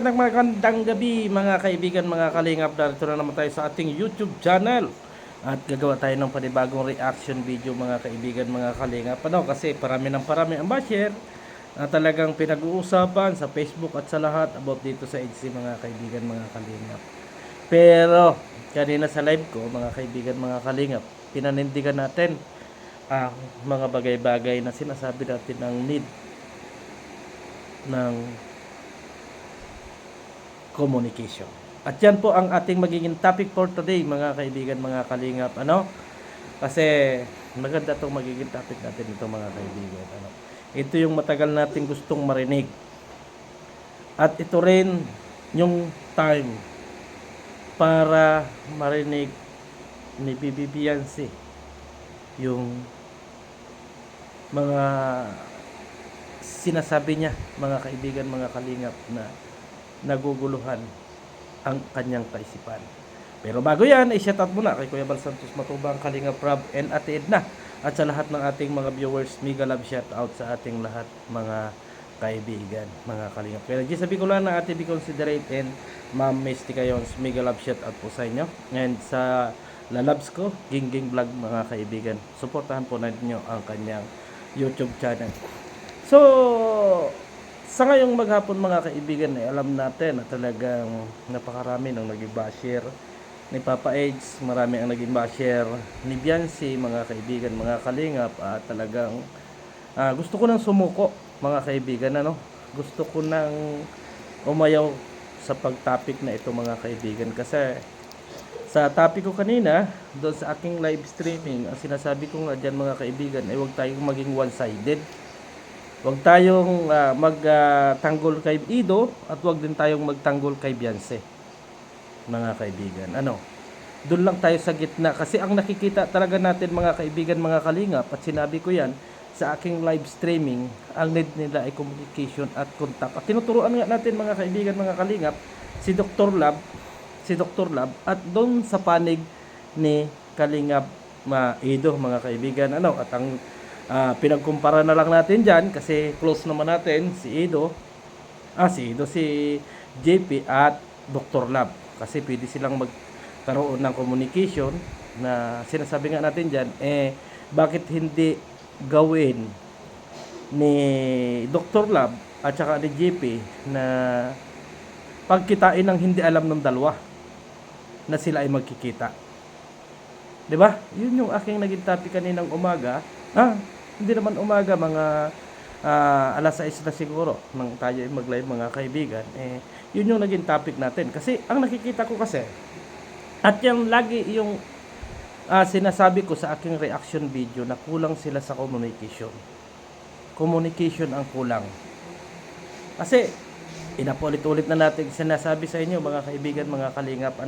magandang gabi mga kaibigan, mga kalingap. Narito na naman tayo sa ating YouTube channel at gagawa tayo ng panibagong reaction video mga kaibigan, mga kalingap. Kasi parami ang basher na talagang pinag-uusapan sa Facebook at sa lahat about dito sa EDC mga kaibigan, mga kalingap. Pero kanina sa live ko mga kaibigan, mga kalingap, pinanindigan natin ang mga bagay-bagay na sinasabi natin ng need ng communication. At yan po ang ating magiging topic for today mga kaibigan, mga kalingap. Kasi maganda itong magiging topic natin ito mga kaibigan. Ito yung matagal nating gustong marinig. At ito rin yung time para marinig ni Bibi Fiancé yung mga sinasabi niya mga kaibigan, mga kalingap, na naguguluhan ang kanyang kaisipan. Pero bago yan, i-shout out muna kay Kuya Bal Santos Matubang, Kalingap Rob, and Ate Edna, at sa lahat ng ating mga viewers. Mega love shout out sa ating lahat mga kaibigan, mga kalingap. Kaya sabi ko lang na Ate Be Considerate and Ma'am Misty Kayons, mega love shout out po sa inyo. And sa lalabs ko, Gingging Vlog, mga kaibigan, suportahan po natin nyo ang kanyang YouTube channel. So sa ngayong maghapon mga kaibigan, alam natin na talagang napakarami ng naging basher ni Papa Edge, marami ang naging basher ni Fiancé mga kaibigan, mga kalingap. At talagang gusto ko nang sumuko mga kaibigan, gusto ko nang umayaw sa pag-topic na ito mga kaibigan. Kasi sa topic ko kanina doon sa aking live streaming, ang sinasabi ko nga dyan mga kaibigan ay huwag tayong maging one-sided. Huwag tayong magtanggol kay Ido at huwag din tayong magtanggol kay Fiancé. Mga kaibigan, doon lang tayo sa gitna. Kasi ang nakikita talaga natin mga kaibigan, mga kalingap, at sinabi ko yan sa aking live streaming, ang need nila ay communication at contact. At tinuturuan nga natin mga kaibigan, mga kalingap, si Dr. Lab, at doon sa panig ni Kalingap Ido mga kaibigan. At ang pinagkumpara na lang natin dyan, kasi close naman natin si JP at Dr. Lab, kasi pwede silang magkaroon ng communication na sinasabi nga natin dyan, bakit hindi gawin ni Dr. Lab at saka ni JP na pagkitain ng hindi alam ng dalawa na sila ay magkikita, di ba? Yun yung aking naging topic kaninang umaga. Hindi naman umaga, mga alas 6 na siguro nang tayo ay mag-live mga kaibigan. Yun yung naging topic natin. Kasi ang nakikita ko kasi, at yung lagi yung sinasabi ko sa aking reaction video, na kulang sila sa communication. Communication ang kulang. Kasi inapulit-ulit na natin sinasabi sa inyo mga kaibigan, mga kalingap,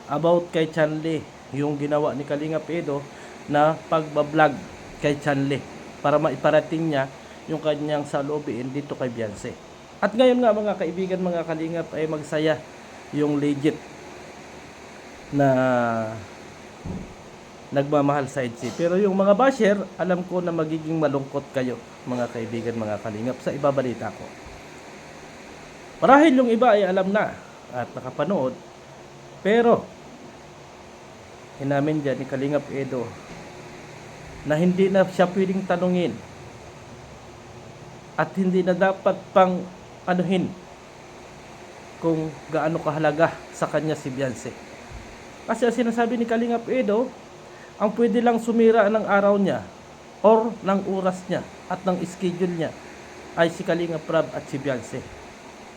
about kay Chanli, yung ginawa ni Kalingap Edo na pagbablog kay Chanli para maiparating niya yung kanyang saloobin dito kay Fiancé. At ngayon nga mga kaibigan, mga kalingap, ay magsaya yung legit na nagmamahal sa EDC. Pero yung mga basher, alam ko na magiging malungkot kayo mga kaibigan, mga kalingap, sa ibabalita ko. Marahil yung iba ay alam na at nakapanood, pero inamin dyan ni Kalingap Edo na hindi na siya pwedeng tanungin at hindi na dapat pang anuhin kung gaano kahalaga sa kanya si Fiancé. Kasi ang sinasabi ni Kalingap Edo, ang pwede lang sumira ng araw niya or ng oras niya at ng schedule niya ay si Kalingap Rob at si Fiancé.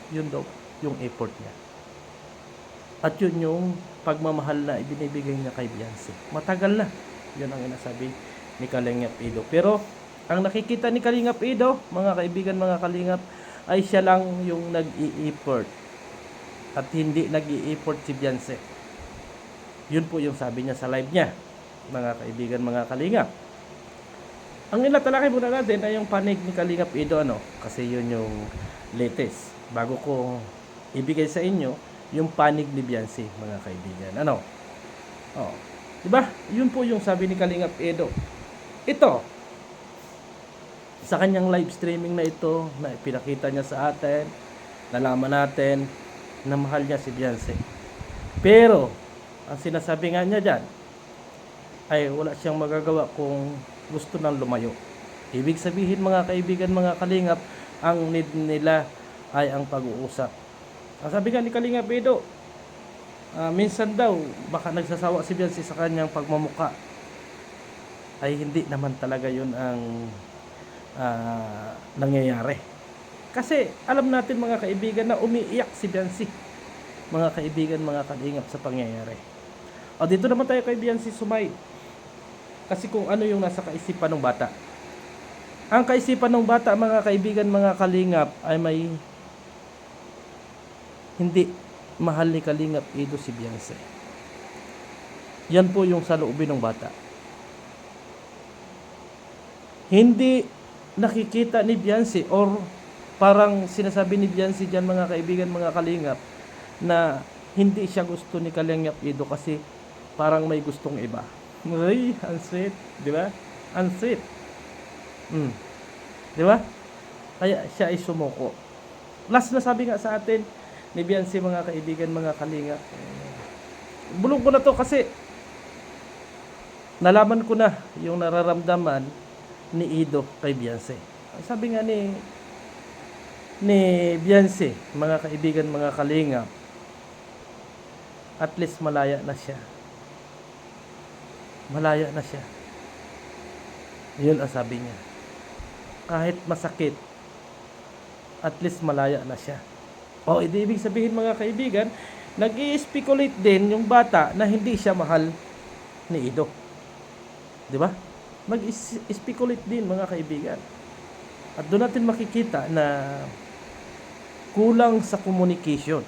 Yun daw yung effort niya. At yun yung pagmamahal na ibinibigay niya kay Fiancé. Matagal na. Yun ang inasabi ni Kalingap Edo. Pero ang nakikita ni Kalingap Edo, mga kaibigan, mga kalingap, ay siya lang yung nag-i-effort at hindi nag-i-effort si Fiancé. Yun po yung sabi niya sa live niya, mga kaibigan, mga kalingap. Ang ilatalakay muna natin ay yung panig ni Kalingap Edo, kasi yun yung latest. Bago ko ibigay sa inyo yung panig ni Fiancé, mga kaibigan. Diba? Yun po yung sabi ni Kalingap Edo. Ito, sa kanyang live streaming na ito, na pinakita niya sa atin, Nalaman natin na mahal niya si Beyonce. Pero, ang sinasabi nga niya dyan, ay wala siyang magagawa kung gusto nang lumayo. Ibig sabihin mga kaibigan, mga kalingap, ang need nila ay ang pag-uusap. Ang sabi nga ni Kalingap Edo, minsan daw baka nagsasawa si Beyonce sa kanyang pagmamuka. Ay hindi naman talaga yun ang nangyayari. Kasi alam natin mga kaibigan na umiiyak si Beyonce. Mga kaibigan, mga kalingap sa pangyayari. O dito naman tayo kay Beyonce Sumay. Kasi kung ano yung nasa kaisipan ng bata. Ang kaisipan ng bata mga kaibigan, mga kalingap ay may hindi mahal ni Kalingap Edo si Beyonce. Yan po yung saloobin ng bata. Hindi nakikita ni Beyonce or parang sinasabi ni Beyonce dyan mga kaibigan, mga kalingap na hindi siya gusto ni Kalingap Edo kasi parang may gustong iba. Ay, ang sweet, di ba? Ang sweet. Di ba? Kaya siya ay sumuko. Last na sabi nga sa atin ni Beyonce mga kaibigan, mga kalingap. Bulong ko na to kasi nalaman ko na yung nararamdaman ni Edo kay Beyonce. Sabi nga ni Beyonce, mga kaibigan, mga kalingap, at least malaya na siya. Malaya na siya. Yun ang sabi niya. Kahit masakit, at least malaya na siya. O, ibig sabihin mga kaibigan, nag-i-speculate din yung bata na hindi siya mahal ni Edo. Di ba? Mag-speculate din mga kaibigan. At doon natin makikita na kulang sa communication.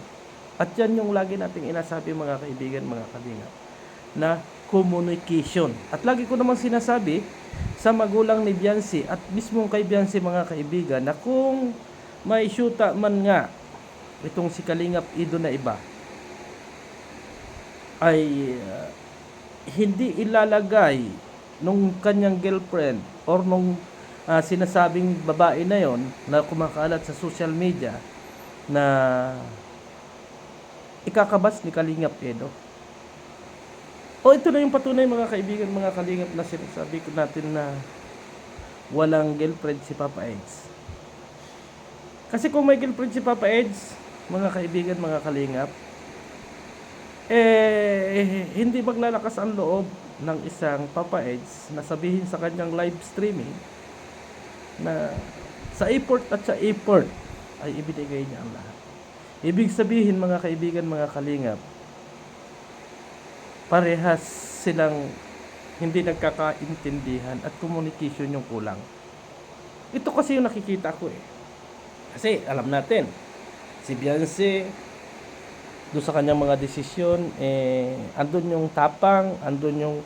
At yan yung lagi nating inasabi mga kaibigan, mga kalingap, na communication. At lagi ko namang sinasabi sa magulang ni Beyonce at mismong kay Beyonce mga kaibigan na kung may syuta man nga itong si Kalingap Edo na iba ay hindi ilalagay nung kanyang girlfriend or nung sinasabing babae na yon na kumakalat sa social media na ikakabas ni Kalingap Edo. O ito na yung patunay mga kaibigan, mga kalingap na sinasabi ko natin na walang girlfriend si Papa Eds. Kasi kung may girlfriend si Papa Eds, mga kaibigan, mga kalingap, hindi maglalakas ang loob ng isang Papa Eds na sabihin sa kanyang live streaming na sa effort at sa effort ay ibinigay niya ang lahat. Ibig sabihin mga kaibigan, mga kalingap, parehas silang hindi nagkakaintindihan at communication yung kulang. Ito kasi yung nakikita ko Kasi alam natin, si Beyonce, doon sa kanyang mga desisyon, andun yung tapang, andun yung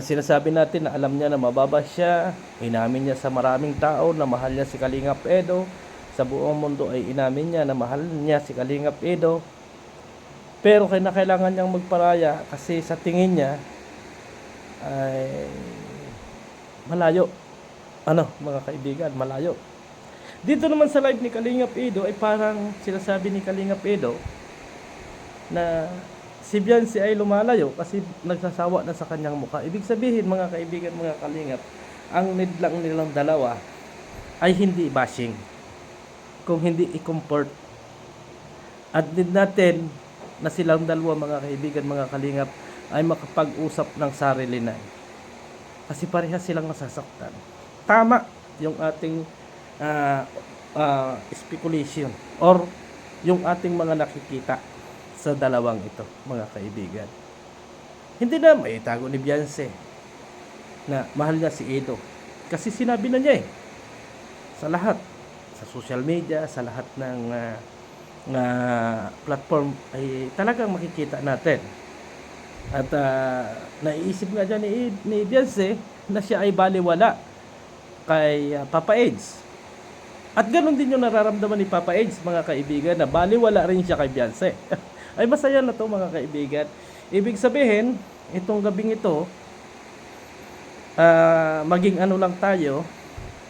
sinasabi natin na alam niya na mababa siya, inamin niya sa maraming tao na mahal niya si Kalingap Edo, sa buong mundo ay inamin niya na mahal niya si Kalingap Edo, pero kailangan niyang magparaya kasi sa tingin niya ay malayo. Mga kaibigan, malayo. Dito naman sa live ni Kalingap Edo ay parang sinasabi ni Kalingap Edo na si Beyonce ay lumalayo kasi nagsasawa na sa kanyang mukha. Ibig sabihin mga kaibigan, mga kalingap, ang need lang nilang dalawa ay hindi bashing, kung hindi i-comfort. At need natin na silang dalawa mga kaibigan, mga kalingap, ay makapag-usap ng sarili na. Kasi parehas silang nasasaktan. Tama yung ating speculation or yung ating mga nakikita sa dalawang ito, mga kaibigan. Hindi na maitago ni Beyonce na mahal niya si Edo. Kasi sinabi na niya sa lahat, sa social media, sa lahat ng platform ay talagang makikita natin. At naiisip nga dyan ni Beyonce na siya ay baliwala kay Papa Eds. At ganoon din yung nararamdaman ni Papa Eds, mga kaibigan, na baliwala rin siya kay Beyonce. Ay masaya na to mga kaibigan. Ibig sabihin, itong gabing ito, maging lang tayo,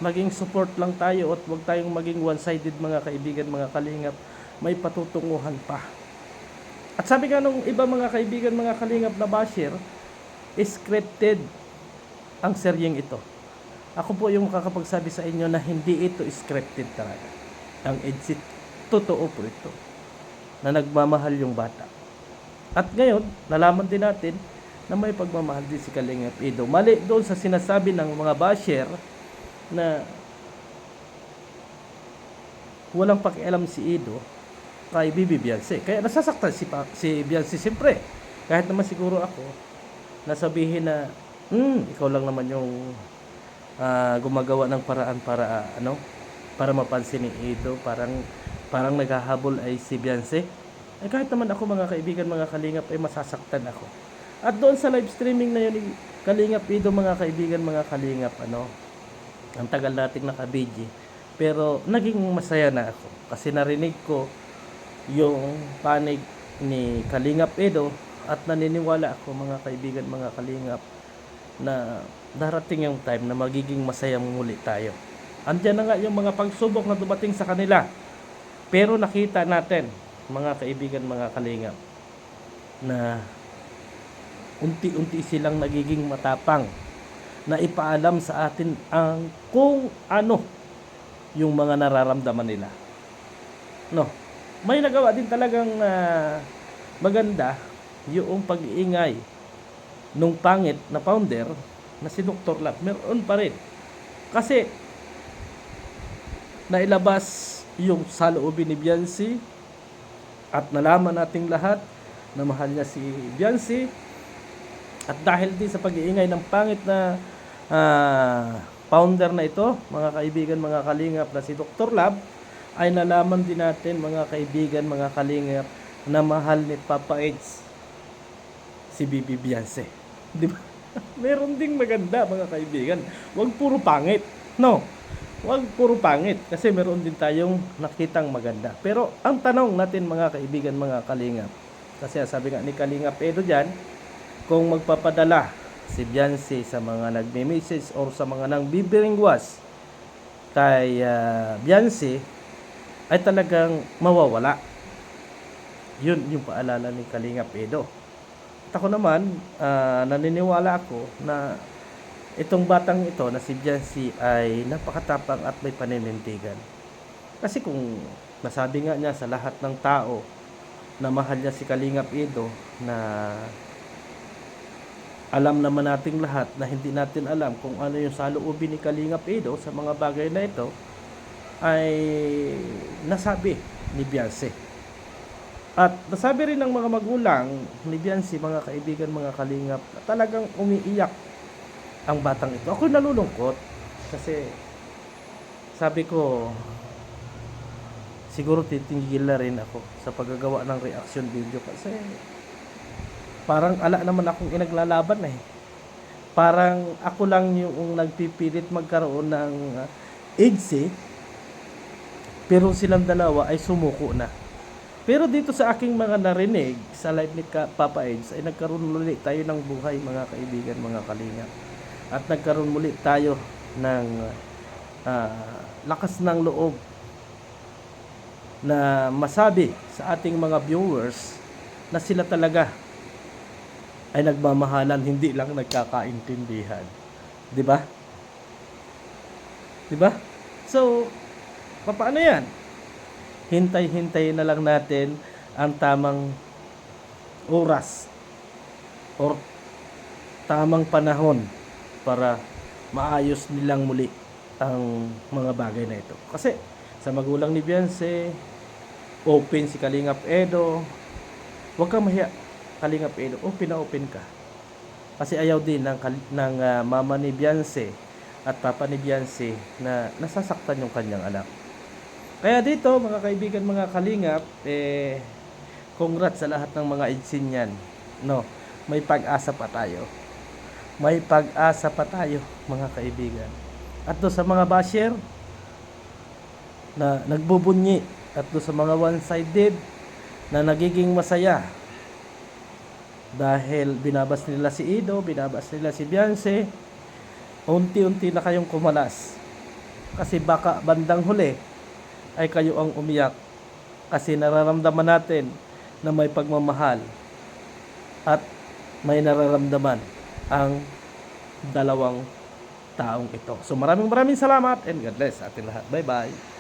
maging support lang tayo at huwag tayong maging one-sided mga kaibigan, mga kalingap. may patutunguhan pa. At sabi nga nung iba mga kaibigan, mga kalingap na basher, scripted ang seryeng ito. Ako po yung makakapagsabi sa inyo na hindi ito scripted talaga. Ang exit, totoo po ito, na nagmamahal yung bata. At ngayon, nalaman din natin na may pagmamahal din si Kalingap Edo. Mali doon sa sinasabi ng mga basher na walang pakialam si Edo kay Bibi Beyonce. Kaya nasasaktan si Beyonce siyempre. Kahit naman siguro ako, nasabihin na, ikaw lang naman yung gumagawa ng paraan para mapansin ni Edo. Parang naghahabol ay si Beyonce. Ay kahit naman ako mga kaibigan, mga kalingap, ay masasaktan ako. At doon sa live streaming na yun ni Kalingap Edo, mga kaibigan, mga kalingap, ang tagal nating nakabidyo. Pero naging masaya na ako kasi narinig ko yung panig ni Kalingap Edo at naniniwala ako mga kaibigan, mga kalingap, na darating yung time na magiging masaya muli tayo. Andiyan na nga yung mga pagsubok na dumating sa kanila. Pero nakita natin mga kaibigan, mga kalingap, na unti-unti silang nagiging matapang na ipaalam sa atin ang kung ano yung mga nararamdaman nila. No, may nagawa din talagang maganda yung pag-iingay nung pangit na founder na si Dr. Love. Meron pa rin. Kasi nailabas yung saloobin ni Beyonce at nalaman nating lahat na mahal niya si Beyonce. At dahil din sa pag-iingay ng pangit na founder na ito, mga kaibigan, mga kalingap, na si Dr. Love, ay nalaman din natin mga kaibigan, mga kalingap, na mahal ni Papa Edge si Bibi Beyonce. Di ba? Meron ding maganda mga kaibigan. Huwag puro pangit. No. Huwag puro pangit kasi meron din tayong nakitang maganda. Pero ang tanong natin mga kaibigan, mga kalingap, kasi sabi nga ni Kalingap Edo dyan, kung magpapadala si Beyonce sa mga nagme-message or sa mga nang bibiringwas kay Beyonce, ay talagang mawawala. Yun yung paalala ni Kalingap Edo. At ako naman, naniniwala ako na itong batang ito na si Beyonce ay napakatapang at may paninindigan. Kasi kung nasabi nga niya sa lahat ng tao na mahal niya si Kalingap Edo, na alam naman nating lahat na hindi natin alam kung ano yung saloobin ni Kalingap Edo sa mga bagay na ito, ay nasabi ni Beyonce. At nasabi rin ng mga magulang ni Beyonce, mga kaibigan, mga kalingap, na talagang umiiyak ang batang ito. Ako nalulungkot kasi sabi ko, siguro titingil na rin ako sa paggagawa ng reaction video kasi parang ala naman akong inaglalaban eh. Parang ako lang yung nagpipilit magkaroon ng EDSI, pero silang dalawa ay sumuko na. Pero dito sa aking mga narinig sa live ni Papa Edge, ay nagkaroon muli tayo ng buhay mga kaibigan, mga kalingap. At nagkaroon muli tayo ng lakas ng loob na masabi sa ating mga viewers na sila talaga ay nagmamahalan, hindi lang nagkakaintindihan. 'Di ba? 'Di ba? So, paano 'yan? Hintay-hintay na lang natin ang tamang oras or tamang panahon para maayos nilang muli ang mga bagay na ito. Kasi sa magulang ni Beyonce, open si Kalingap Edo. Huwag kang mahiya, Kalingap Edo. Open na open ka. Kasi ayaw din ng mama ni Beyonce at papa ni Beyonce na nasasaktan yung kanyang anak. Kaya dito, mga kaibigan, mga kalingap, congrats sa lahat ng mga idsin yan. No, may pag-asa pa tayo. May pag-asa pa tayo, mga kaibigan. At doon sa mga basher na nagbubunyi, at doon sa mga one-sided na nagiging masaya dahil binabas nila si Edo, binabas nila si Beyonce, unti-unti na kayong kumalas. Kasi baka bandang huli ay kayo ang umiyak Kasi nararamdaman natin na may pagmamahal at may nararamdaman ang dalawang taong ito. So maraming salamat and God bless ating lahat. Bye-bye.